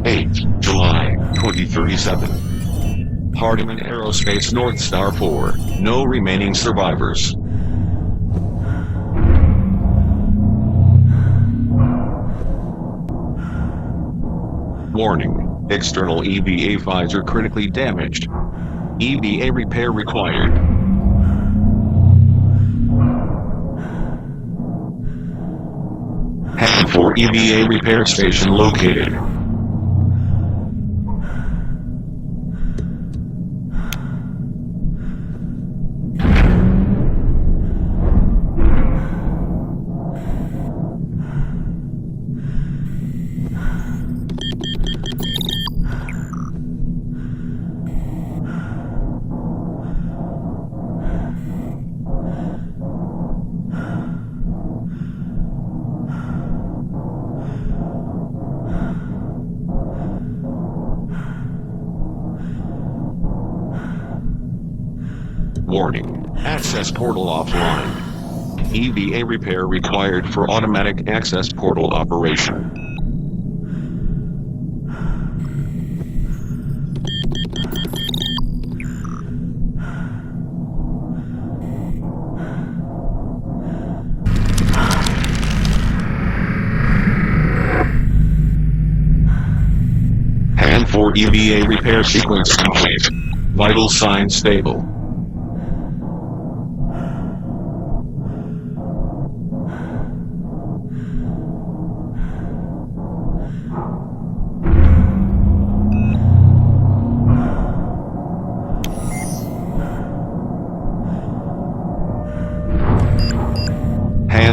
8 July 2037. Hardiman Aerospace North Star 4. No remaining survivors. Warning. External EVA visor critically damaged. EVA repair required. Hand for EVA repair station located. Warning. Access portal offline. EVA repair required for automatic access portal operation. Hand for EVA repair sequence complete. Vital signs stable.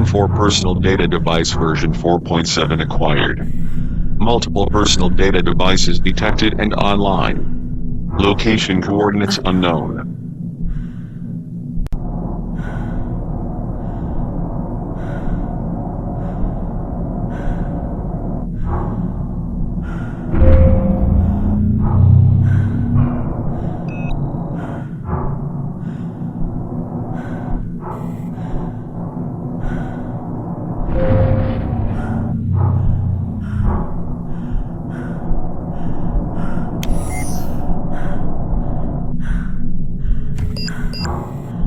For personal data device version 4.7 acquired. Multiple personal data devices detected and online. Location coordinates unknown.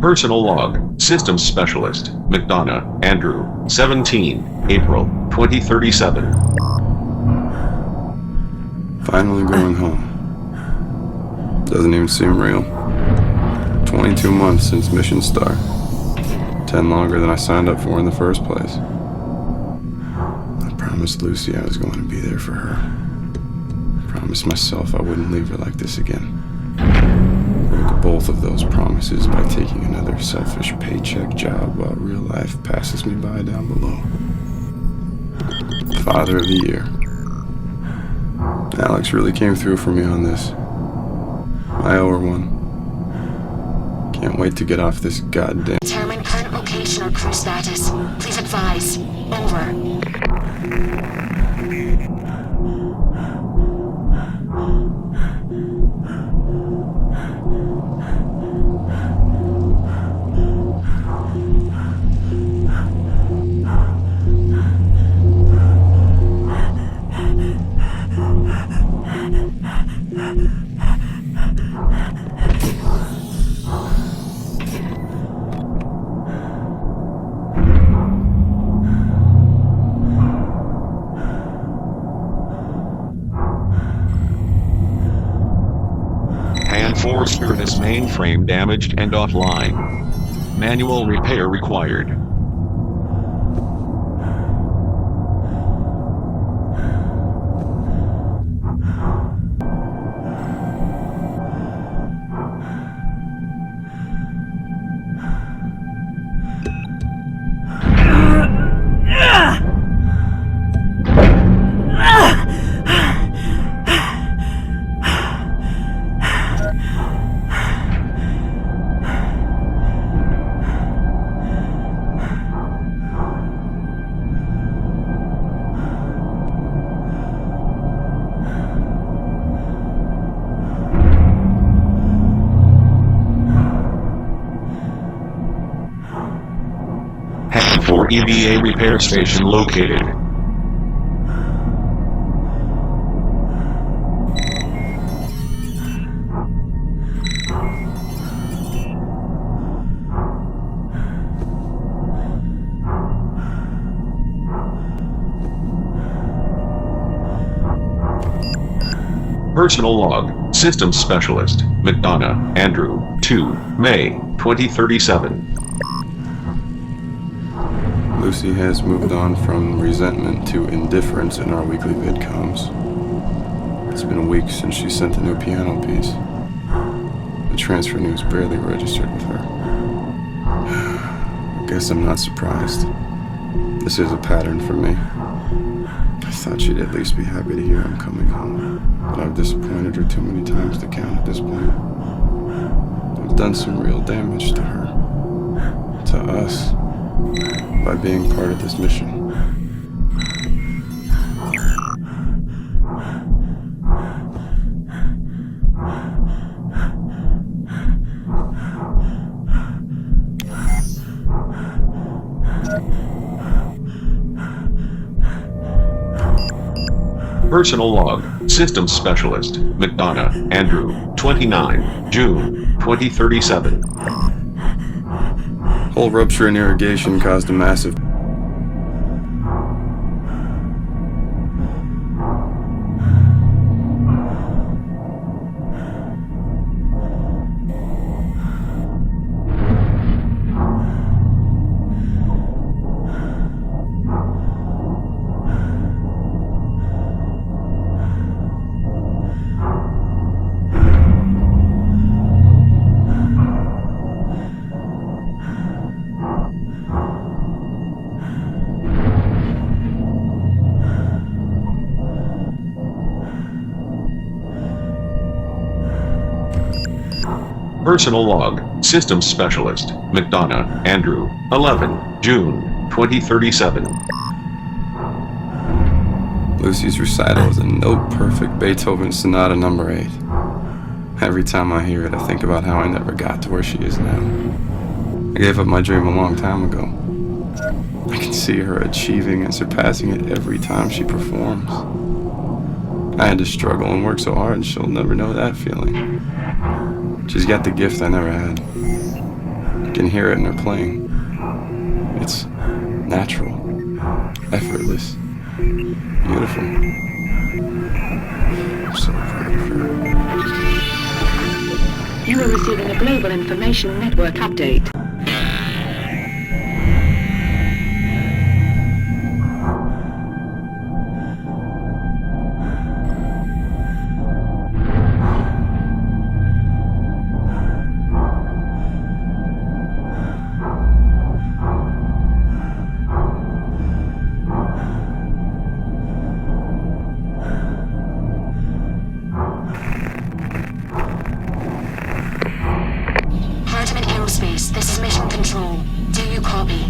Personal log, Systems Specialist, McDonagh, Andrew, 17, April, 2037. Finally going home. Doesn't even seem real. 22 months since mission start. 10 longer than I signed up for in the first place. I promised Lucy I was going to be there for her. I promised myself I wouldn't leave her like this again. Both of those promises by taking another selfish paycheck job while real life passes me by down below. Father of the Year. Alex really came through for me on this. I owe her one. Can't wait to get off this goddamn... Determine current location or crew status. Please advise. Over. Spiritus mainframe damaged and offline. Manual repair required. For EVA repair station located. Personal log, Systems Specialist, McDonagh, Andrew, 2, May, 2037. Lucy has moved on from resentment to indifference in our weekly vidcoms. It's been a week since she sent the new piano piece. The transfer news barely registered with her. I guess I'm not surprised. This is a pattern for me. I thought she'd at least be happy to hear I'm coming home, but I've disappointed her too many times to count at this point. I've done some real damage to her, to us, by being part of this mission. Personal log, Systems Specialist, McDonagh, Andrew, 29, June, 2037. Whole rupture in irrigation caused a massive... Personal log, Systems Specialist, McDonagh, Andrew, 11, June, 2037. Lucy's recital is a note-perfect Beethoven Sonata No. 8. Every time I hear it, I think about how I never got to where she is now. I gave up my dream a long time ago. I can see her achieving and surpassing it every time she performs. I had to struggle and work so hard, and she'll never know that feeling. She's got the gift I never had. You can hear it in her playing. It's natural, effortless, beautiful. I'm so proud of her. You are receiving a global information network update. This is Mission Control. Do you copy?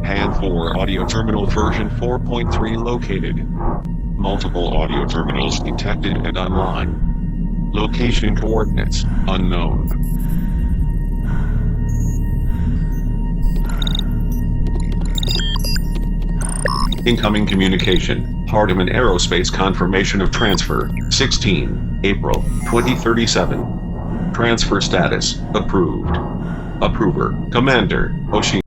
PAN 4 audio terminal version 4.3 located. Multiple audio terminals detected and online. Location coordinates unknown. Incoming communication. Hardiman Aerospace confirmation of transfer. 16 April 2037. Transfer status approved. Approver Commander Oshi.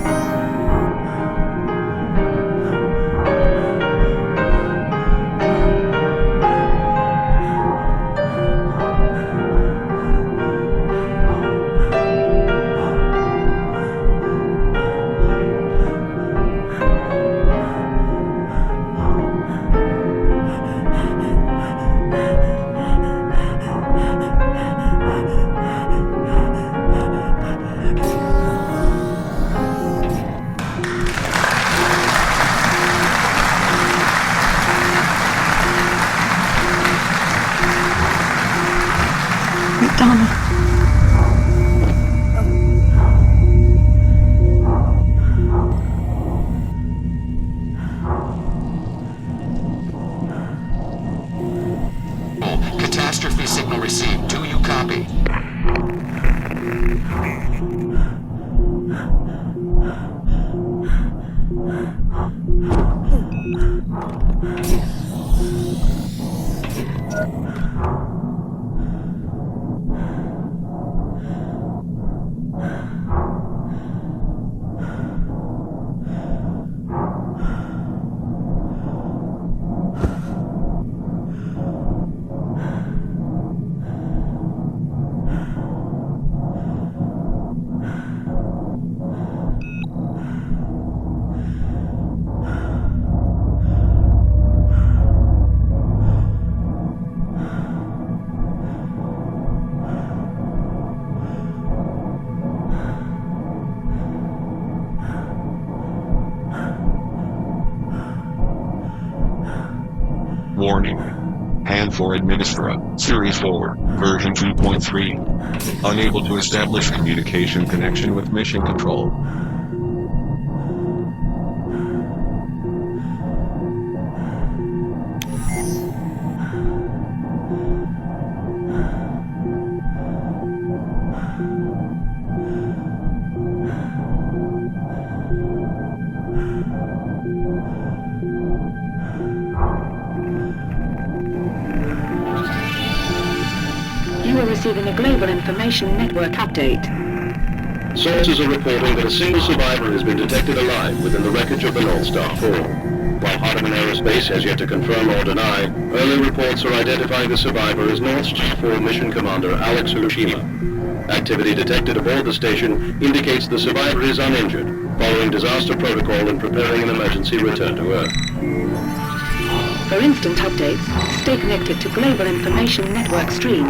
Warning. Hand for Administra, Series 4, version 2.3. Unable to establish communication connection with mission control. You are receiving a global information network update. Sources are reporting that a single survivor has been detected alive within the wreckage of the North Star 4. While Hudson Aerospace has yet to confirm or deny, early reports are identifying the survivor as North Star 4 mission commander Alex Hiroshima. Activity detected aboard the station indicates the survivor is uninjured, following disaster protocol and preparing an emergency return to Earth. For instant updates, stay connected to Global Information Network stream.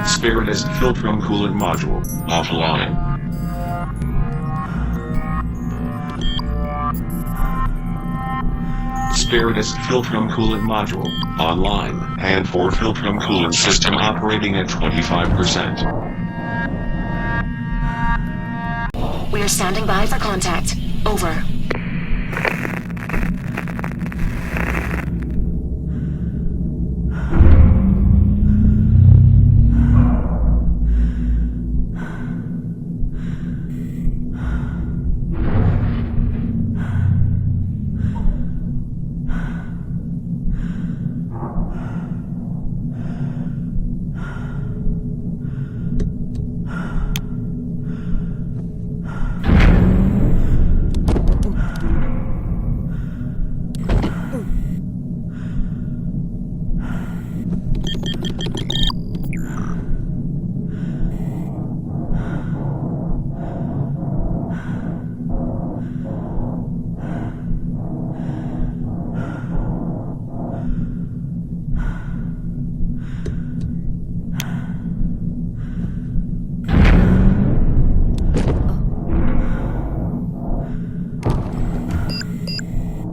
Spiritus Filtrum coolant module offline. Spiritus Filtrum coolant module online. Hand for Filtrum coolant system operating at 25%. We are standing by for contact. Over.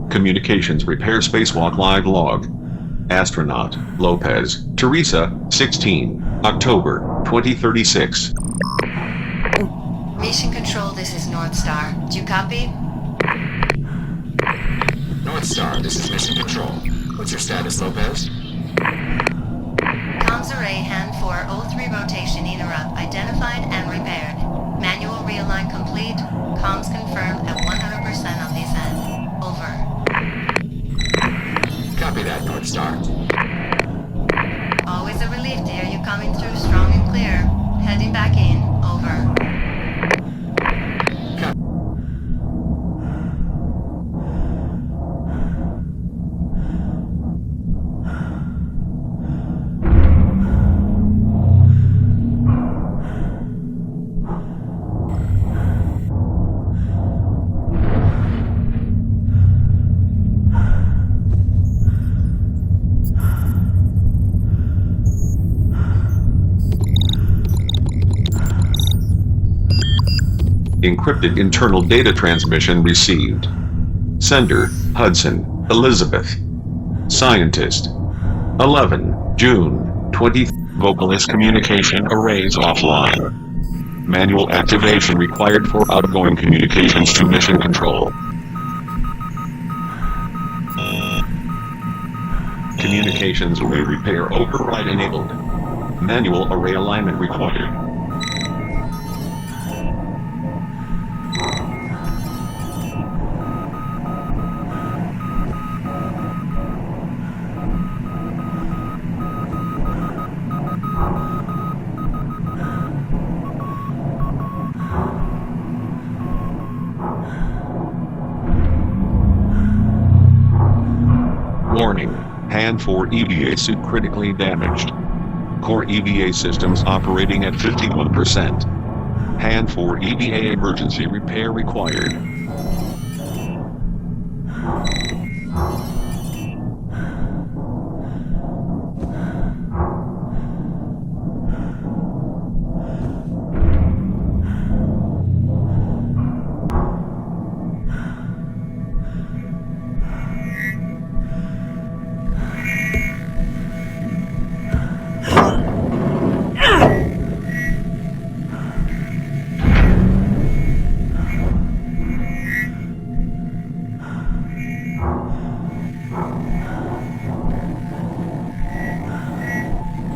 Communications repair spacewalk live log. Astronaut, Lopez, Teresa, 16, October, 2036. Mission Control, this is North Star. Do you copy? North Star, this is Mission Control. What's your status, Lopez? Comms array hand 403 rotation interrupt identified and repaired. Manual realign complete. Comms confirmed at 100% on this end. Over. Copy that, North Star. Always a relief to hear you coming through strong and clear. Heading back in. Over. Encrypted internal data transmission received. Sender, Hudson, Elizabeth. Scientist. 11, June, 20. Vocalis communication arrays offline. Manual activation required for outgoing communications to mission control. Communications array repair override enabled. Manual array alignment required. Warning. Hand 4 EVA suit critically damaged. Core EVA systems operating at 51%. Hand 4 EVA emergency repair required.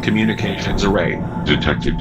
Communications array detected.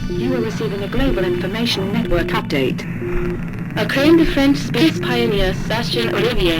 You are receiving a global information network update. Acclaimed French space pioneer Sebastian Olivier.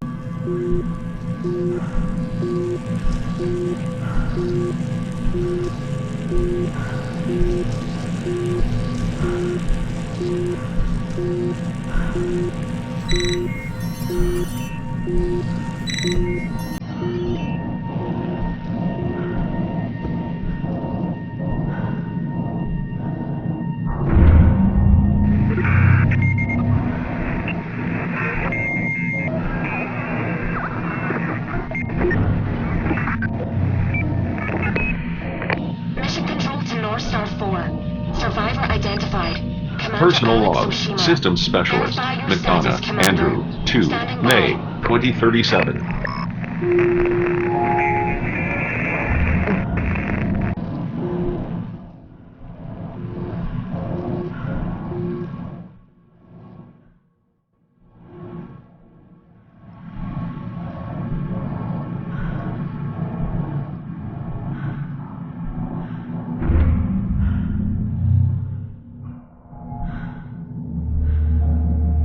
Mission control to North Star 4. Survivor identified. Command Personal Alex log. Oshima. Systems Specialist. Verify your McDonagh. status, Commander. Andrew. 2. Standing May. by. 2037.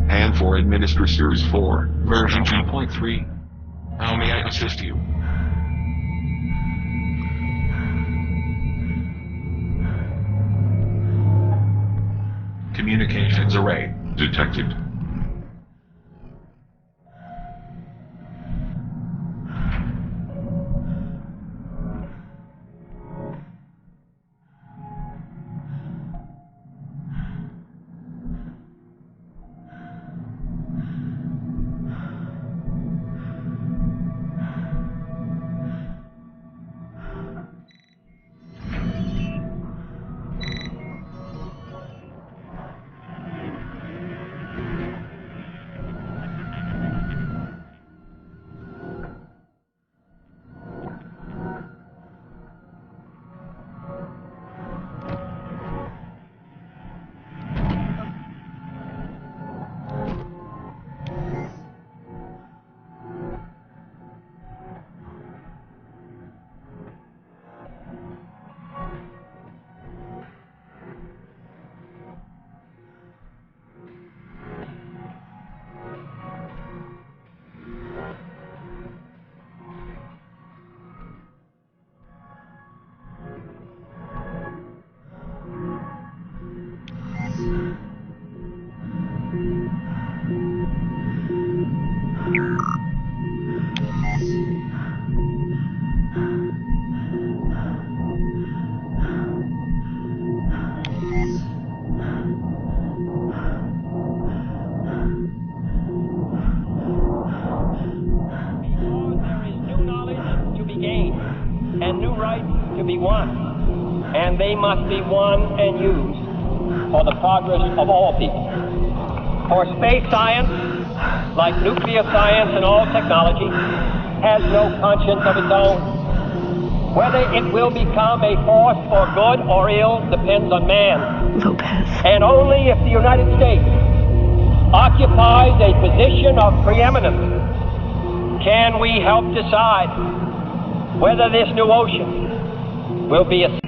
Hand for Administer Series 4, version 2.3. How may I assist you? Communications array detected. and they must be won and used for the progress of all people. For space science, like nuclear science and all technology, has no conscience of its own. Whether it will become a force for good or ill depends on man. Lopez. And only if the United States occupies a position of preeminence can we help decide whether this new ocean will be a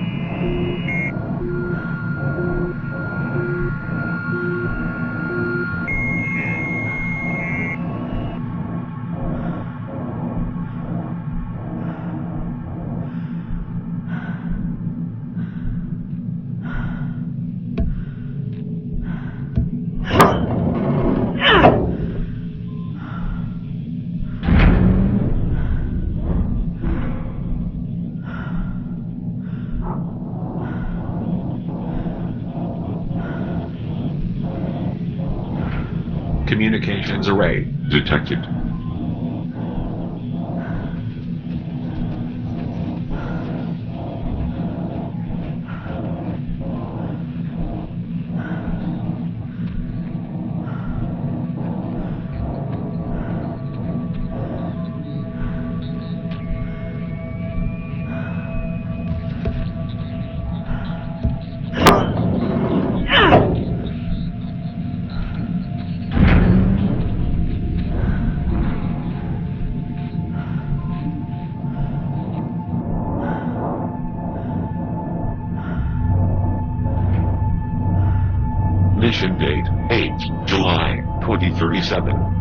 Communications array detected. Mission date, 8th July, 2037.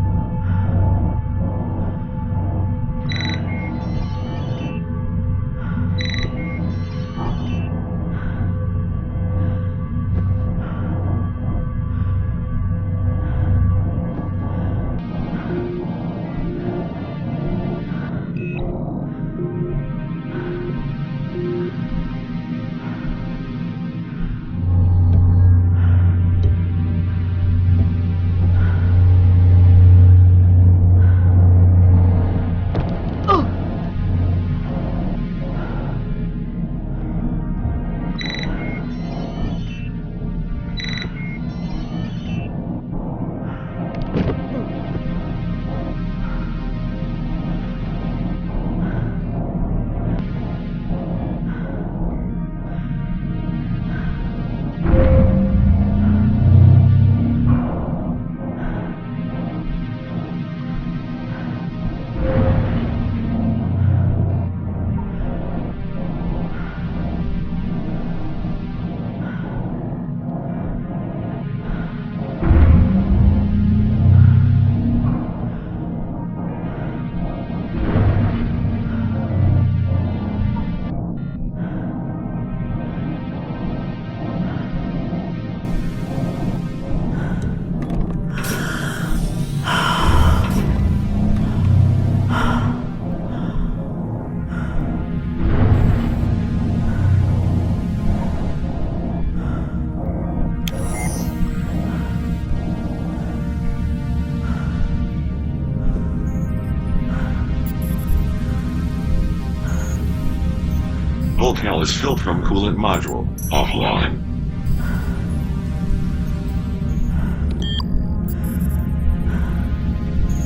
Vocalis Filtrum coolant module offline.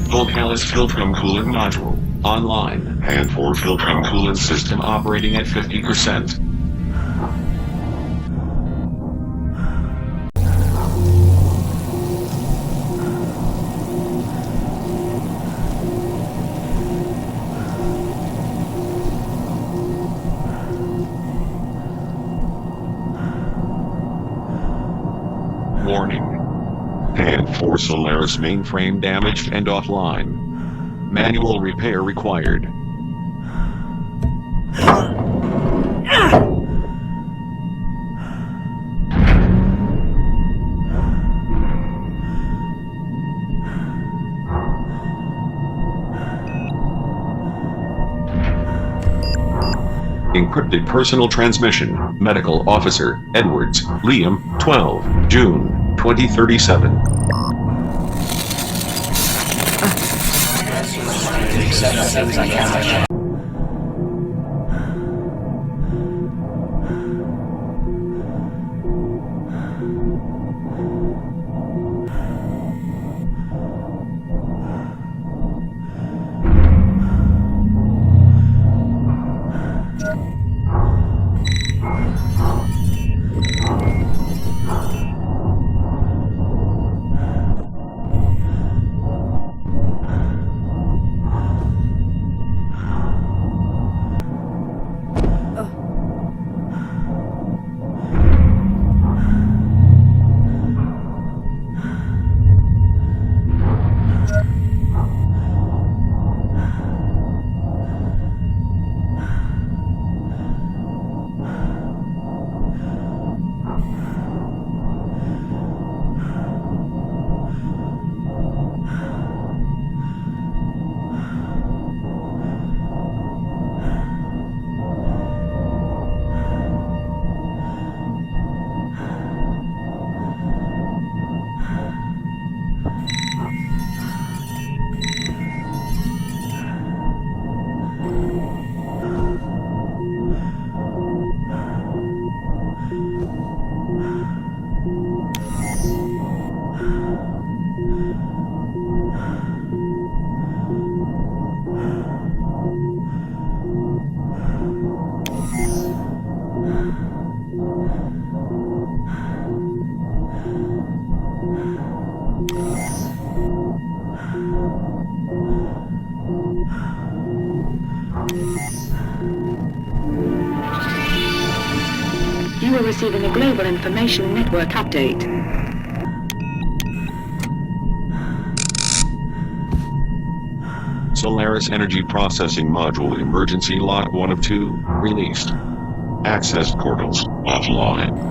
Vocalis Filtrum coolant module online, and for Filtrum coolant system operating at 50%. Warning. And for Solaris mainframe damaged and offline. Manual repair required. Encrypted personal transmission, Medical Officer, Edwards, Liam, 12, June, 2037. receiving a global information network update. Solaris Energy Processing Module Emergency Lock 1 of 2, released. Access portals, offline.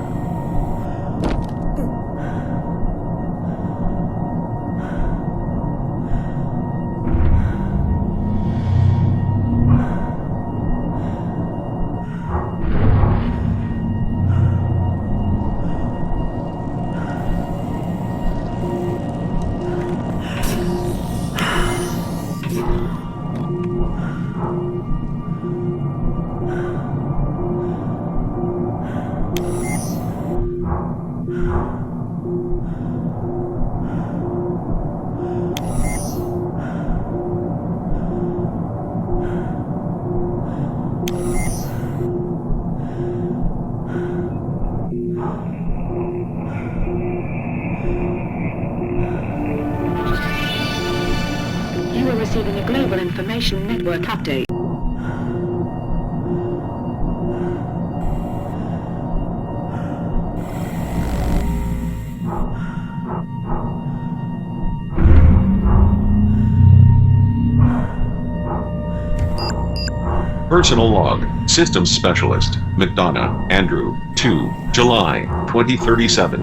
Receiving a global information network update. Personal log, Systems Specialist, McDonagh, Andrew, 2, July, 2037.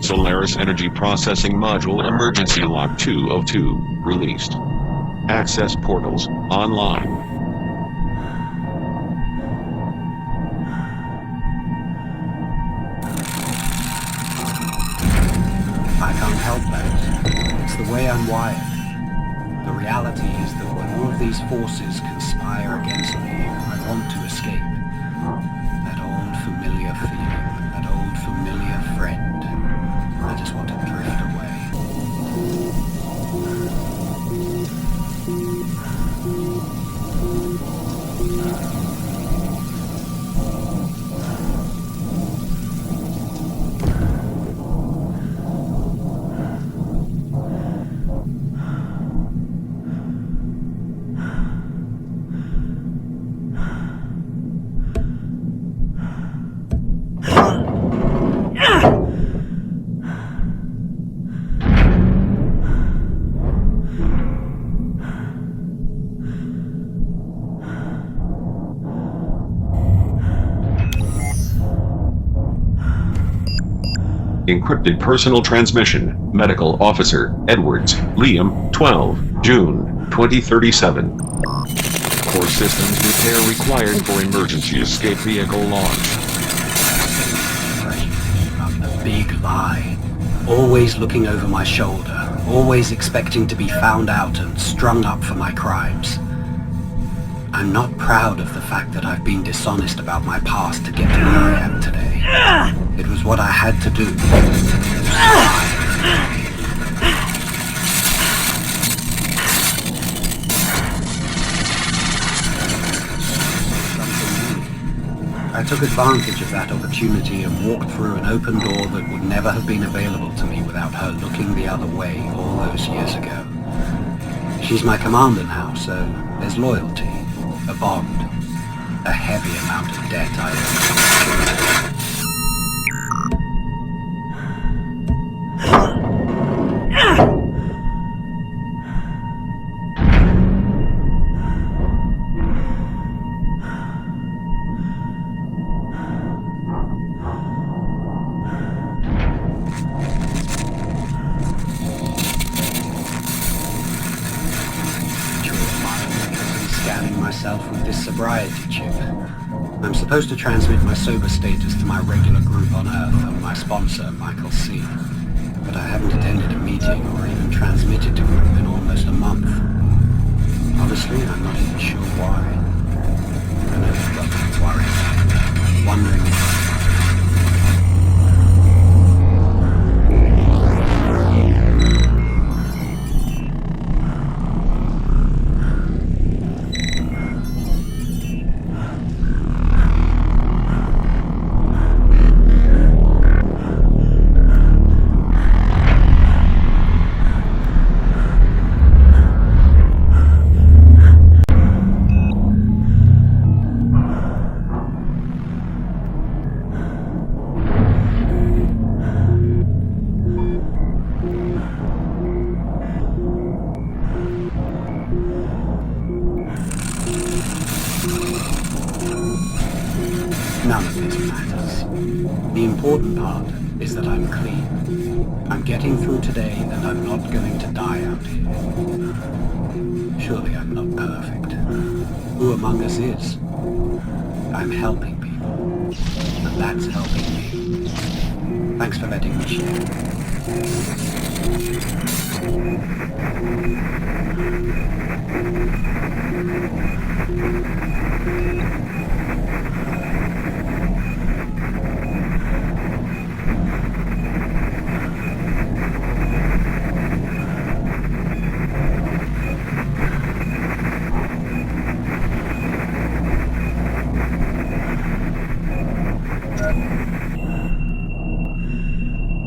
Solaris Energy Processing Module Emergency Lock 2 of 2, released. Access portals, online. I can't help that. It's the way I'm wired. The reality is that when all of these forces conspire against me, I want to escape. That old familiar feeling, that old familiar friend. I just want to drift away. Encrypted personal transmission, Medical Officer, Edwards, Liam, 12, June, 2037. Core systems repair required for emergency escape vehicle launch. A big lie. Always looking over my shoulder, always expecting to be found out and strung up for my crimes. I'm not proud of the fact that I've been dishonest about my past to get to where I am today. It was what I had to do. I took advantage of that opportunity and walked through an open door that would never have been available to me without her looking the other way all those years ago. She's my commander now, so there's loyalty, a bond, a heavy amount of debt I owe. With this sobriety chip. I'm supposed to transmit my sober status to my regular group on Earth and my sponsor, Michael C. But I haven't attended a meeting or even transmitted to group in almost a month. Honestly, I'm not even sure why. I know you've got me worried, wondering if The important part is that I'm clean. I'm getting through today and I'm not going to die out here. Surely I'm not perfect. Who among us is? I'm helping people. And that's helping me. Thanks for letting me share.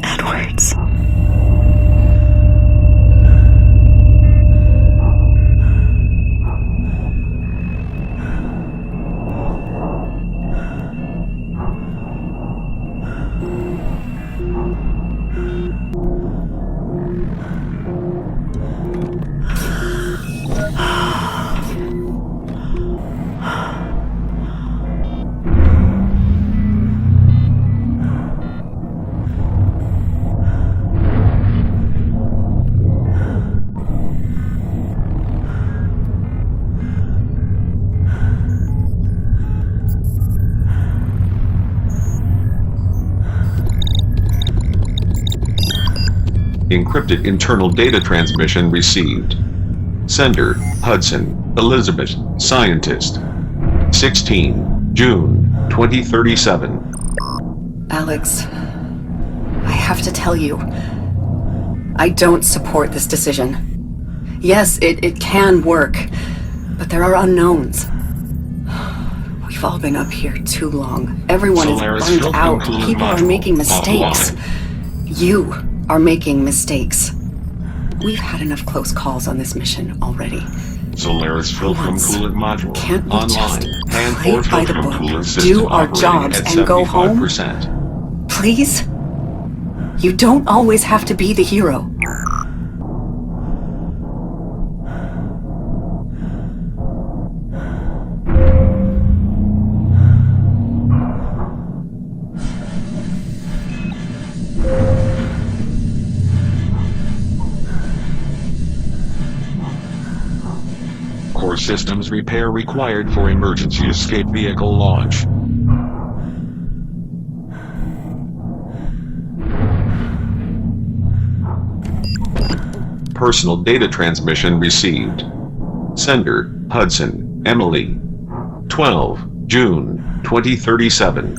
Edwards. Encrypted internal data transmission received. Sender, Hudson, Elizabeth, Scientist. 16, June, 2037. Alex, I have to tell you, I don't support this decision. Yes, it can work, but there are unknowns. We've all been up here too long. Everyone Solaris is burnt out. Filtrum People are module making mistakes. offline. You are making mistakes. We've had enough close calls on this mission already. Solaris Filtrum coolant module Can't we online. just And play for by the Filtrum book, coolant do system our operating jobs, at and go home? 75%. Please? You don't always have to be the hero. Core systems repair required for emergency escape vehicle launch. Personal data transmission received. Sender, Hudson, Emily. 12, June, 2037.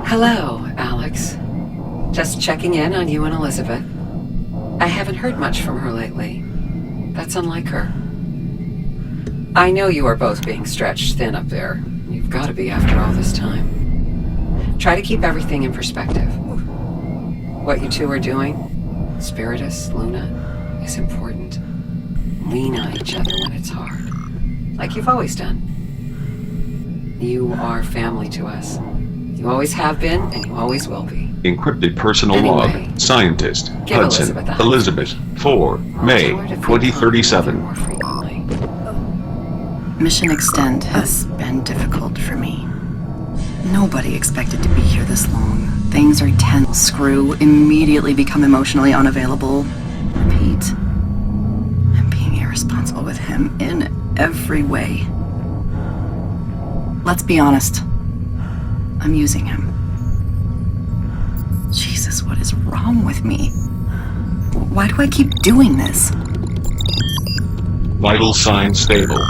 Hello, Alex. Just checking in on you and Elizabeth. I haven't heard much from her lately. That's unlike her. I know you are both being stretched thin up there. You've got to be after all this time. Try to keep everything in perspective. What you two are doing, Spiritus, Luna, is important. Lean on each other when it's hard. Like you've always done. You are family to us. You always have been, and you always will be. Encrypted personal Anyway, log. Scientist, give Hudson, Elizabeth a hug. Elizabeth. 4, May, Tell her to feel 2037. more frequently. Mission Extend has been difficult for me. Nobody expected to be here this long. Things are tense. Screw, immediately become emotionally unavailable. Repeat. I'm being irresponsible with him in every way. Let's be honest. I'm using him. Jesus, what is wrong with me? Why do I keep doing this? Vital sign stable.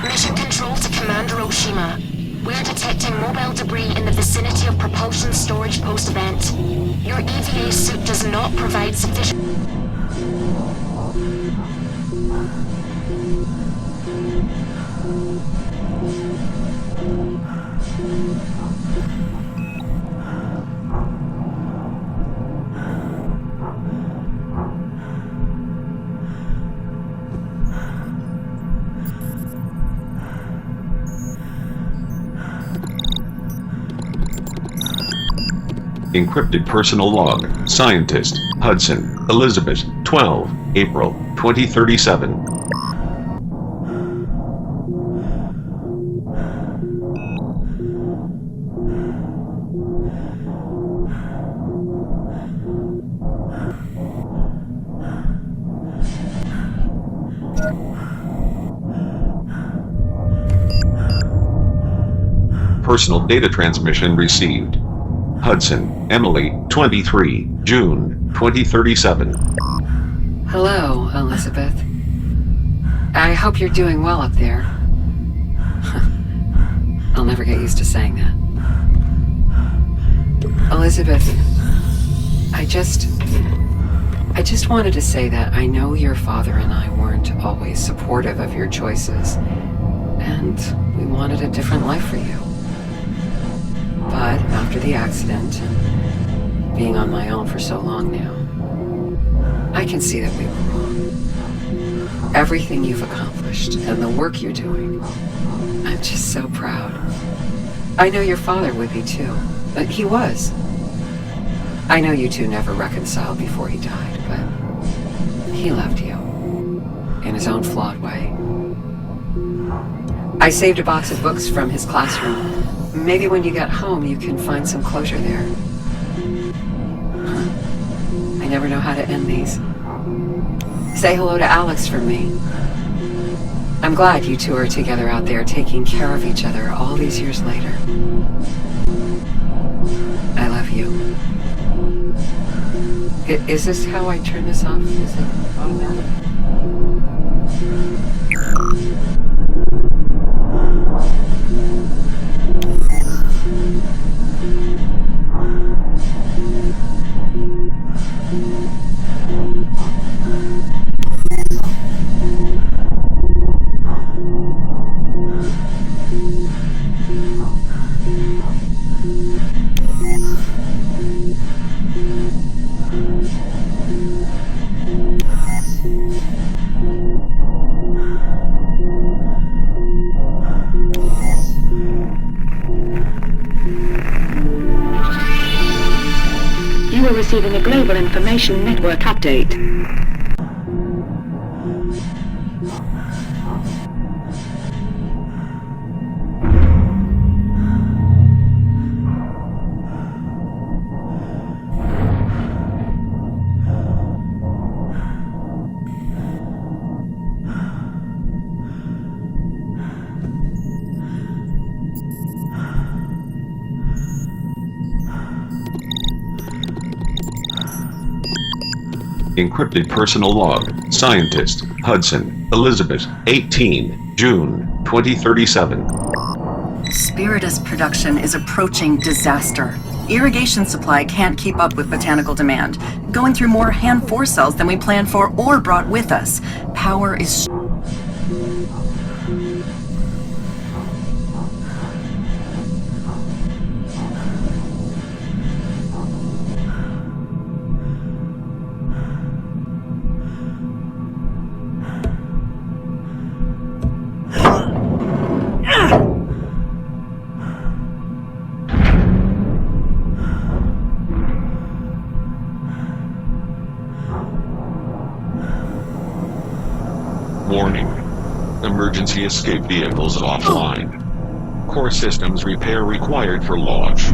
Mission control to Commander Oshima. We're detecting mobile debris in the vicinity of propulsion storage post-event. Your EVA suit does not provide sufficient... Encrypted personal log. Scientist. Hudson. Elizabeth. 12. April. 2037. Personal data transmission received. Hudson. Emily. 23. June. 2037. Hello, Elizabeth. I hope you're doing well up there. I'll never get used to saying that. Elizabeth, I just wanted to say that I know your father and I weren't always supportive of your choices, and we wanted a different life for you. But after the accident, and being on my own for so long now, I can see that we were wrong. Everything you've accomplished and the work you're doing, I'm just so proud. I know your father would be too, but he was. I know you two never reconciled before he died, but he loved you in his own flawed way. I saved a box of books from his classroom. Maybe when you get home you can find some closure there. I never know how to end these. Say hello to Alex from me. I'm glad you two are together out there taking care of each other all these years later. I love you. Is this how I turn this off? Is it automatic? Receiving a global information network update. Encrypted personal log. Scientist. Hudson. Elizabeth. 18. June. 2037. Spiritus production is approaching disaster. Irrigation supply can't keep up with botanical demand. Going through more hand 4 cells than we planned for or brought with us. Power is... Warning. Emergency escape vehicles offline. Core systems repair required for launch.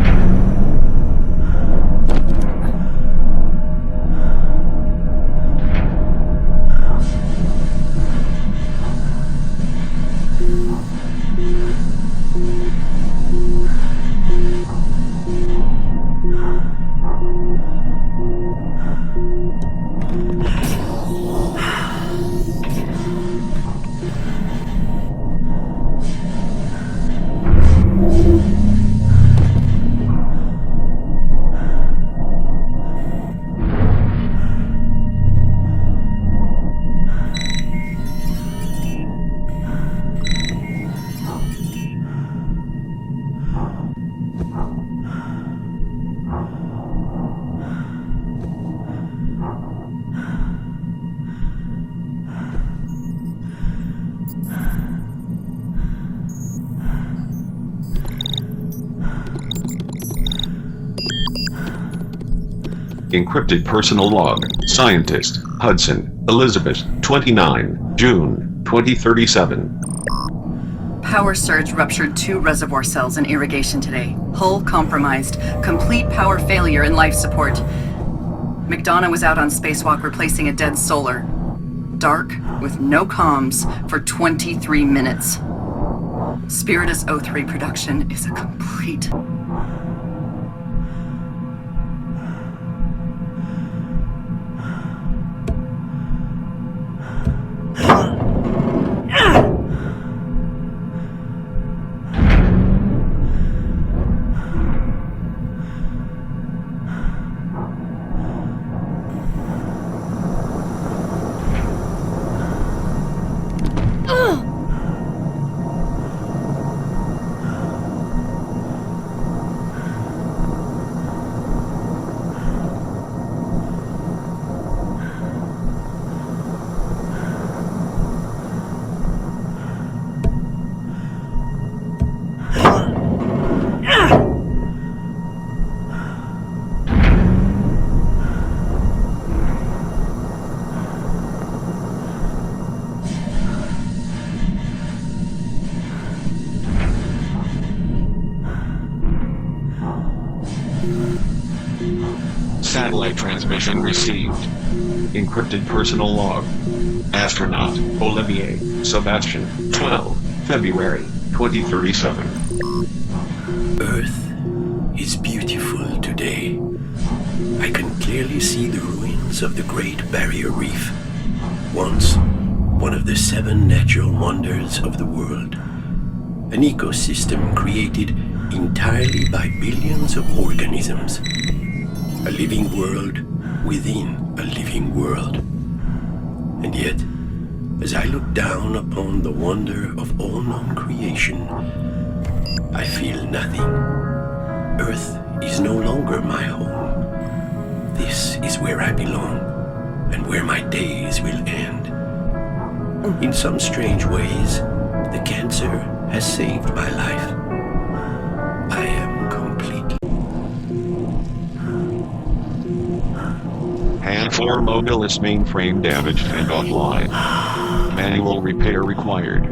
Encrypted personal log. Scientist, Hudson, Elizabeth, 29, June, 2037. Power surge ruptured 2 reservoir cells in irrigation today. Hull compromised. Complete power failure in life support. McDonagh was out on spacewalk replacing a dead solar. Dark, with no comms, for 23 minutes. Spiritus 03 production is a complete... Satellite transmission received. Encrypted personal log. Astronaut, Olivier, Sebastian, 12, February, 2037. Earth is beautiful today. I can clearly see the ruins of the Great Barrier Reef, once one of the 7 natural wonders of the world. An ecosystem created entirely by billions of organisms. A living world within a living world. And yet, as I look down upon the wonder of all known creation, I feel nothing. Earth is no longer my home. This is where I belong, and where my days will end. In some strange ways, the cancer has saved my life. I am completely... Hand 4 Mobilis mainframe damaged and offline. Manual repair required.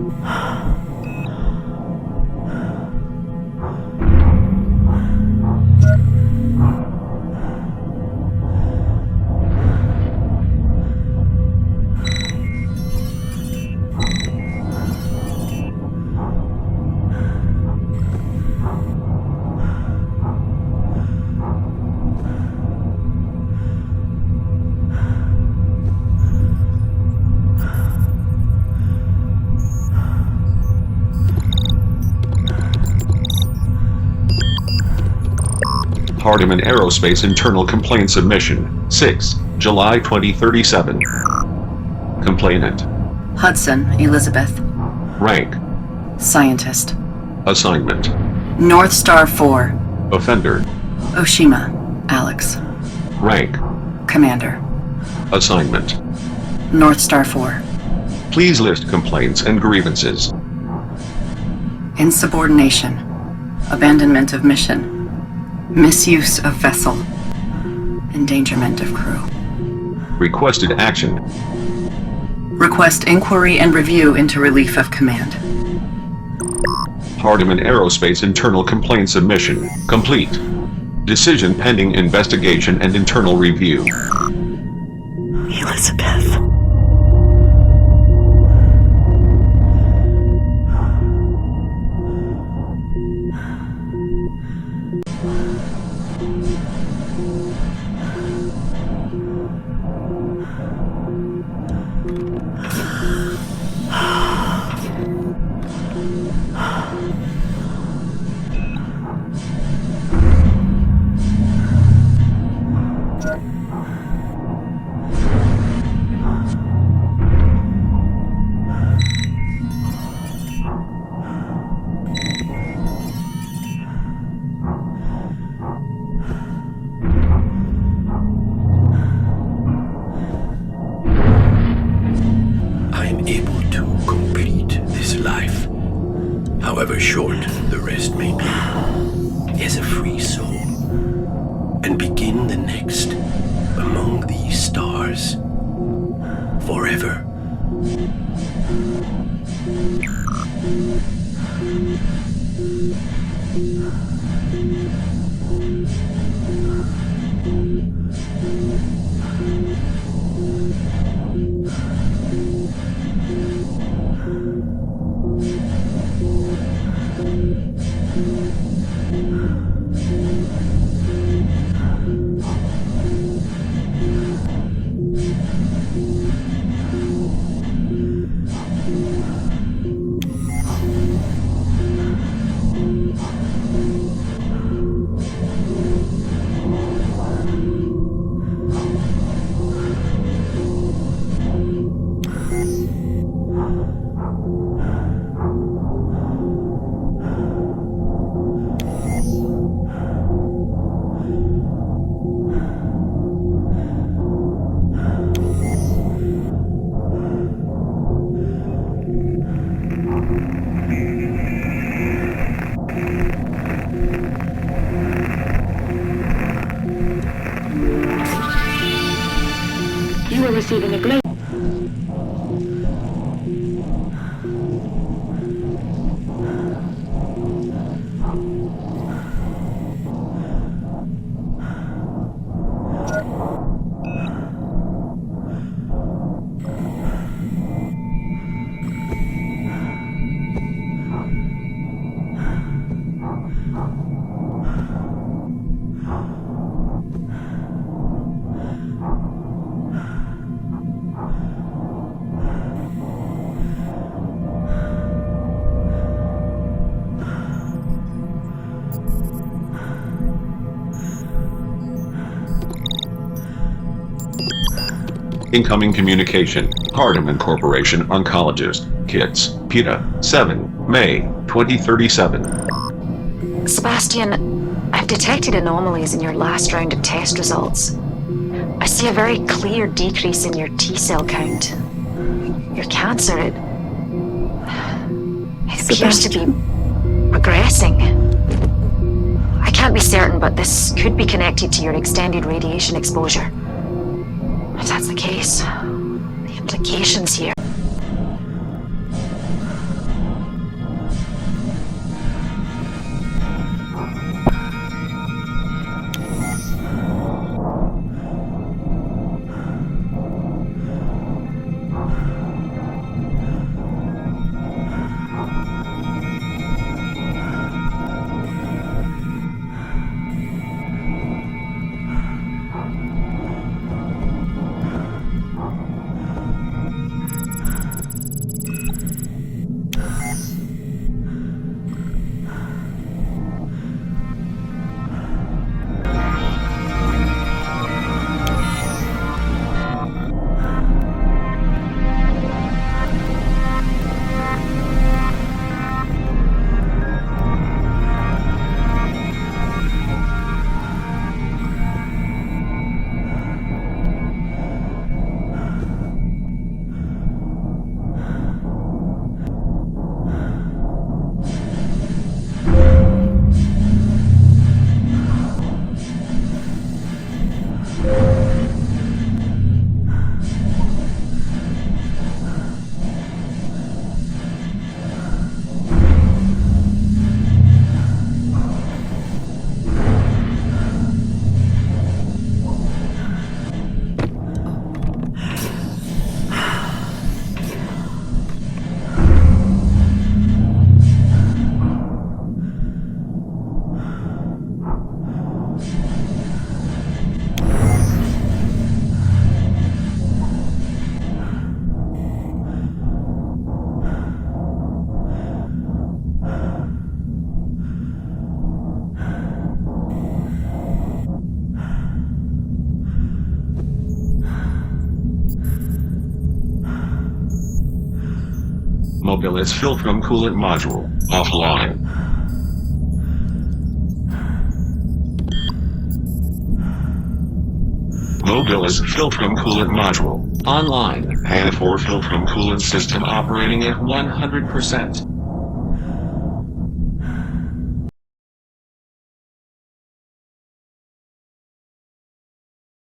Hardiman Aerospace Internal Complaint Submission, 6, July 2037. Complainant. Hudson, Elizabeth. Rank. Scientist. Assignment. North Star 4. Offender. Oshima, Alex. Rank. Commander. Assignment. North Star 4. Please list complaints and grievances. Insubordination. Abandonment of mission. Misuse of vessel. Endangerment of crew. Requested action. Request inquiry and review into relief of command. Hardiman Aerospace Internal Complaint Submission, complete. Decision pending investigation and internal review. Elizabeth. However short the rest may be, as a free soul, and begin the next among these stars forever. You are receiving a global. Incoming communication. Hardeman Corporation Oncologist. Kits. PETA. 7 May 2037. Sebastian, I've detected anomalies in your last round of test results. I see a very clear decrease in your T-cell count. Your cancer, it appears to be regressing. I can't be certain, but this could be connected to your extended radiation exposure. If that's the case, the implications here. Mobilis Filtrum coolant module offline. Mobilis Filtrum coolant module online. PS4 Filtrum coolant system operating at 100%.